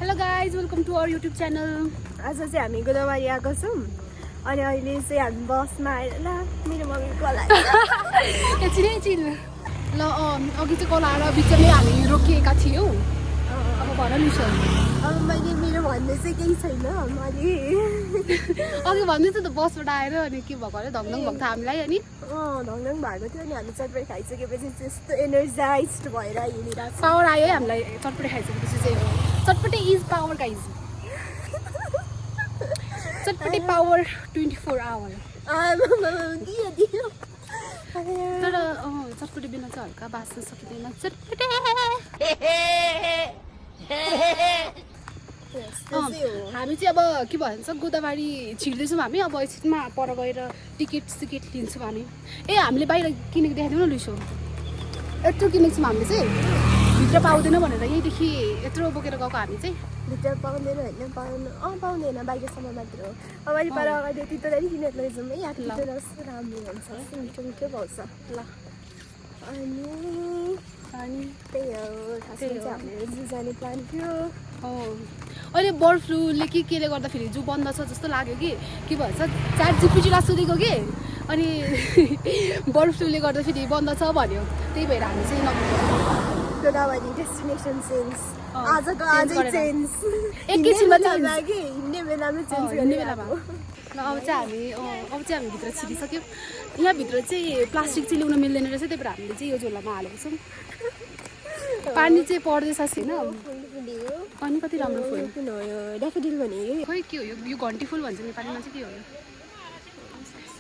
Hello guys, welcome to our YouTube channel. आज चाहिँ हामी गोदावरी आएको छौँ अनि अहिले चाहिँ हामी बसमा आएर ल मेरो मम्मी कोला एकछिन ल अघि चाहिँ कोलाएर बिचमै हामी रोकिएका थियौँ। अब भन लुसा अब मैले मेरो भन्ने चाहिँ केही छैन मैले अघि भन्दैछ त बसबाट आएर अनि के भएको अरे धङधङ भएको थियो हामीलाई अनि ढङढङ भएको थियो अनि हामी चटपटी खाइसकेपछि त्यस्तो एनर्जाइज्ड भएर हिँडिरहेको छ। पावर आयो है हामीलाई चटपटी खाइसकेपछि चाहिँ चटपटी इज पावर गाइज चटपटी पावर 24 आवर तर चटपटी बिना चाहिँ हल्का बाँच्न सकिँदैन चटपटी हामी चाहिँ अब के भन्छ गोदावरी छिर्दैछौँ हामी अब एकछिनमा पर गएर टिकट सिकेट लिन्छौँ हामी ए हामीले बाहिर किनेको देखाइदिउँ न लुसो यत्रो किनेको छौँ हामीले चाहिँ भित्र पाउँदैन भनेर यहीँदेखि यत्रो बोकेर गएको हामी चाहिँ भित्र पाउँदैन होइन पाउँदैन बाहिरसम्म मात्र हो अब अहिले पर अगाडि तितो किनेर लैजाउँ है यहाँ तितो रस राम्रो हुन्छ मिठो मिठो पाउँछ ल अनि त्यही हो खासमा चाहिँ हामीले जू जाने प्लान थियो अहिले बर्ड फ्लूले केले गर्दाखेरि जू बन्द छ जस्तो लाग्यो के भन्छ च्याट जिपिटीलाई सोधेको कि अनि बर्ड फ्लूले गर्दाखेरि बन्द छ भन्यो त्यही भएर हामी चाहिँ नगएको गोदावरी डेस्टिनेसन चेन्ज आजको आजै चेन्ज एकैछिनमा हिँड्ने बेलामा चेन्ज गर्ने बेलामा ल अब चाहिँ हामी भित्र छिरिसक्यौँ यहाँभित्र चाहिँ प्लास्टिक चाहिँ ल्याउन मिल्दैन रहेछ त्यही भएर हामीले चाहिँ यो झोलामा हालेको छौँ पानी चाहिँ पर्दैछ छैन अनि कति राम्रो फुल हो ड्याफोडिल भने खोइ के हो यो घन्टी फुल भन्छ नेपालीमा चाहिँ के हो यो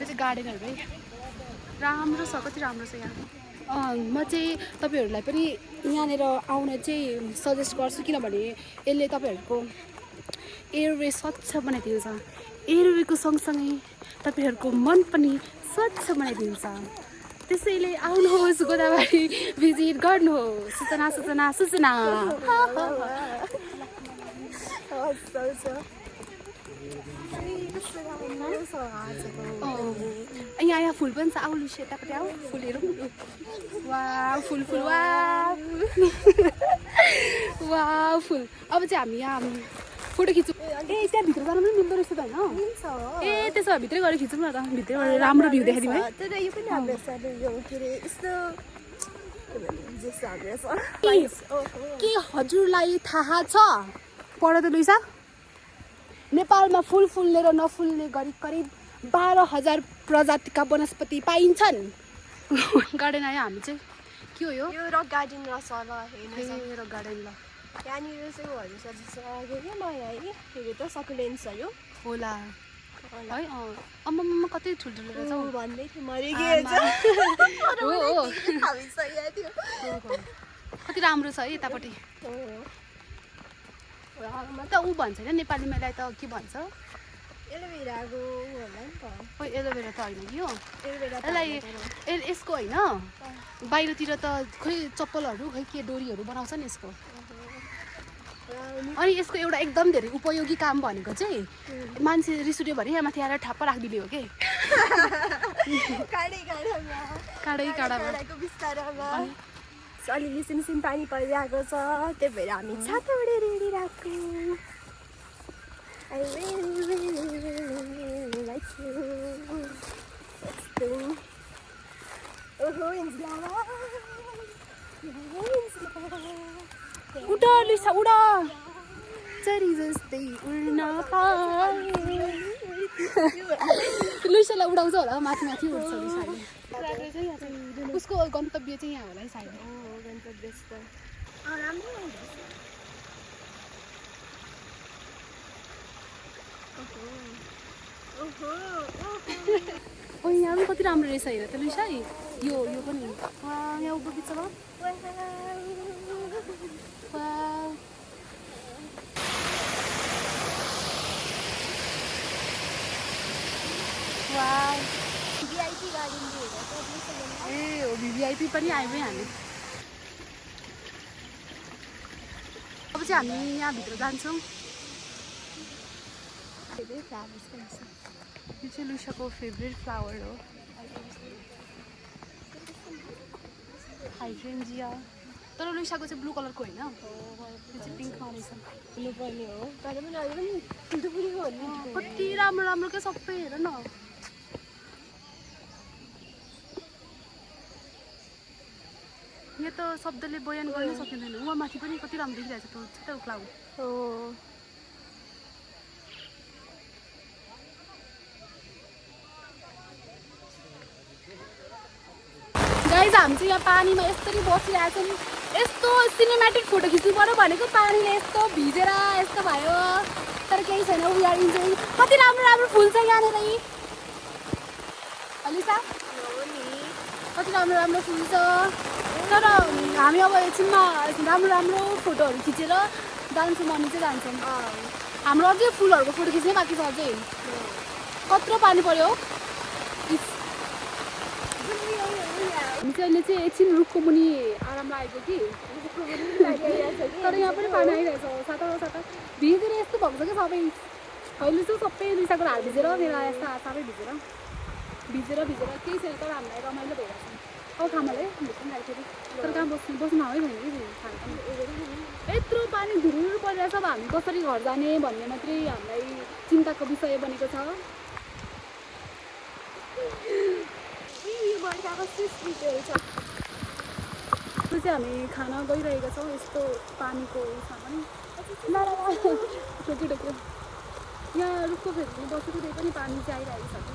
चाहिँ गार्डनहरू है राम्रो छ कति राम्रो छ यहाँ म चाहिँ तपाईँहरूलाई पनि यहाँनिर आउन चाहिँ सजेस्ट गर्छु किनभने यसले तपाईँहरूको एयरवे स्वच्छ बनाइदिन्छ एयरवेको सँगसँगै तपाईँहरूको मन पनि स्वच्छ बनाइदिन्छ त्यसैले आउनुहोस् गोदावरी भिजिट गर्नुहोस् सूचना यहाँ फुल पनि छ आउनु यतापट्टि आऊ फुल हेरौँ वा फुल वा फुल अब चाहिँ हामी यहाँ फोटो खिच्छौँ ए त्यहाँभित्र जानु पनि मिल्दो रहेछ त होइन ए त्यसो भए भित्रै गएर खिचौँ न त भित्रै गएर राम्रो भ्यू देखाइदिउँ है तर यो पनि राम्रो छ के अरे यस्तो के हजुरलाई थाहा छ पढ त लुइसा नेपालमा फुल फुल्ने र नफुल्ने गरी करिब 12,000 प्रजातिका वनस्पति पाइन्छन् गार्डन आयो हामी चाहिँ के हो यो रक गार्डन रहेछ ल हेर्नु रक गार्डन ल यहाँनिर चाहिँ उहरू सजिलो के अरे नयाँ है के त सकुलेन्ट्सहरू होला है अम्म कति ठुल्ठुलो रहेछ हौ भन्दै थियो मैले कति राम्रो छ है यतापट्टि त ऊ भन्छ होइन नेपालीमा यसलाई त के भन्छ एलोभेराको होला नि त खोइ एलोभेरा त होइन कि हो यसलाई यसको होइन बाहिरतिर त खोइ चप्पलहरू खोइ के डोरीहरू बनाउँछ नि यसको अनि यसको एउटा एकदम धेरै उपयोगी काम भनेको चाहिँ मान्छे रिस उठ्यो भने यहाँ माथि आएर ठ्याप्प राखिदिने हो कि काँडामा अलिअलि सिमसिम पानी परिरहेको छ त्यही भएर हामी छाताबाट हिँडिरहेको उड लिसा उड चरी जस्तै उड्न पाए लुइसालाई उडाउँछ होला माथि माथि उड्छ लुइसाले उसको गन्तव्य चाहिँ यहाँ होला है सायद गन्तव्य स्थल यहाँ पनि कति राम्रो रहेछ हेर त लुइसा यो पनि यहाँ उभो बिचमा ए हो भिभिआइपी पनि आयो है हामी अब चाहिँ हामी यहाँभित्र जान्छौँ यो चाहिँ लुइसाको फेभरेट फ्लावर हो हाइड्रेन्जिया तर लुइसाको चाहिँ ब्लू कलरको होइन, त्यो चाहिँ पिङ्कमा रहेछ। हुनुपर्ने हो तर पनि अहिले पनि फुल्टुपुरीको हो नि। कति राम्रो राम्रो क्या सबै, हेर न। यहाँ त शब्दले बयान गर्न सकिँदैन। उहाँ माथि पनि कति राम्रो देखिरहेको छ, त्यो छिटो क्लाउड। हो गाइज हामी चाहिँ यहाँ पानीमा यसरी बसिरहेछौँ। यस्तो सिनेमेटिक फोटो खिच्नु पर्यो भनेको पानीले यस्तो भिजेर यस्तो भयो, तर केही छैन। We are enjoying. कति राम्रो राम्रो फुल छ यहाँनिर। अलिसा कति राम्रो राम्रो फुल छ, तर हामी अब एकछिनमा राम्रो राम्रो फोटोहरू खिचेर जान्छौँ, अनि चाहिँ जान्छौँ। हाम्रो अझै फुलहरूको फोटो खिच्नै बाँकी छ अझै। कत्रो पानी पर्यो। हामी चाहिँ अहिले चाहिँ एकछिन रुखको मुनि आराम लागेको कि, तर यहाँ पनि पानी आइरहेछ साता साता। भिजेर यस्तो भएको छ कि सबै। अहिले चाहिँ सबै लुइसाको हात भिजेर, मेरो यस्तो हात सबै भिजेर केही छैन, तर हामीलाई रमाइलो भइरहेको छ। अब खानाले भेट्नु खाइसक्यो, तर कहाँ बस्नु आएकै छैन कि खाना। यत्रो पानी धुरुर परिरहेछ। अब हामी कसरी घर जाने भन्ने मात्रै हामीलाई चिन्ताको विषय बनेको छ। त्यो चाहिँ हामी खाना गइरहेका छौँ यस्तो पानीको उयसमा पनि। टोक्यो यहाँ रुखको फेरि बसेको त्यही पनि पानी चाहिँ आइरहेको छ कि।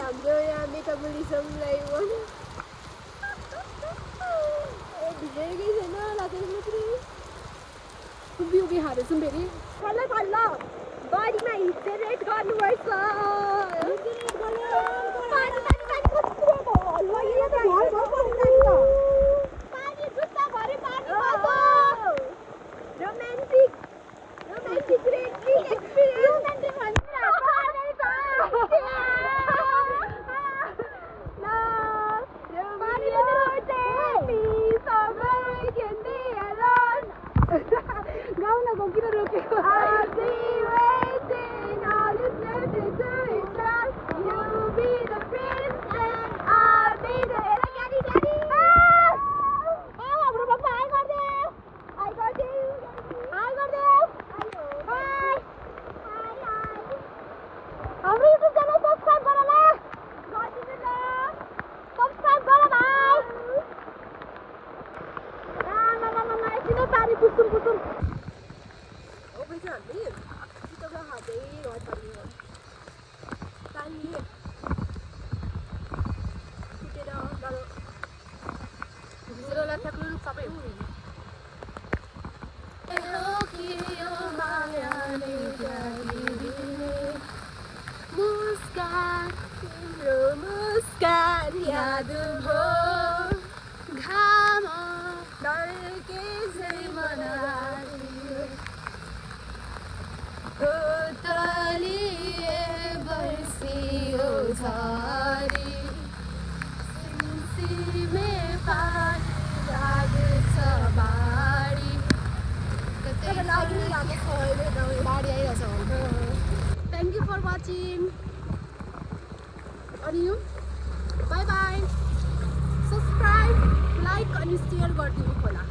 हाम्रो यहाँ मेटाबोलिजमलाई भिजेकै छैन लाग्दैन। उभि हालेछौँ फेरि। बारीमा हिटेरेट गर्नुपर्छ। मुस्कान याद भो घाम डरके चाहिँ मनायो तलिए बर्सियो झरी सिमसिमे पानी लाग्छ बाढी बाढी आइरहेछ। Thank you for watching. अनि you bye bye. Subscribe, like अनि सेयर गरिदिनु होला।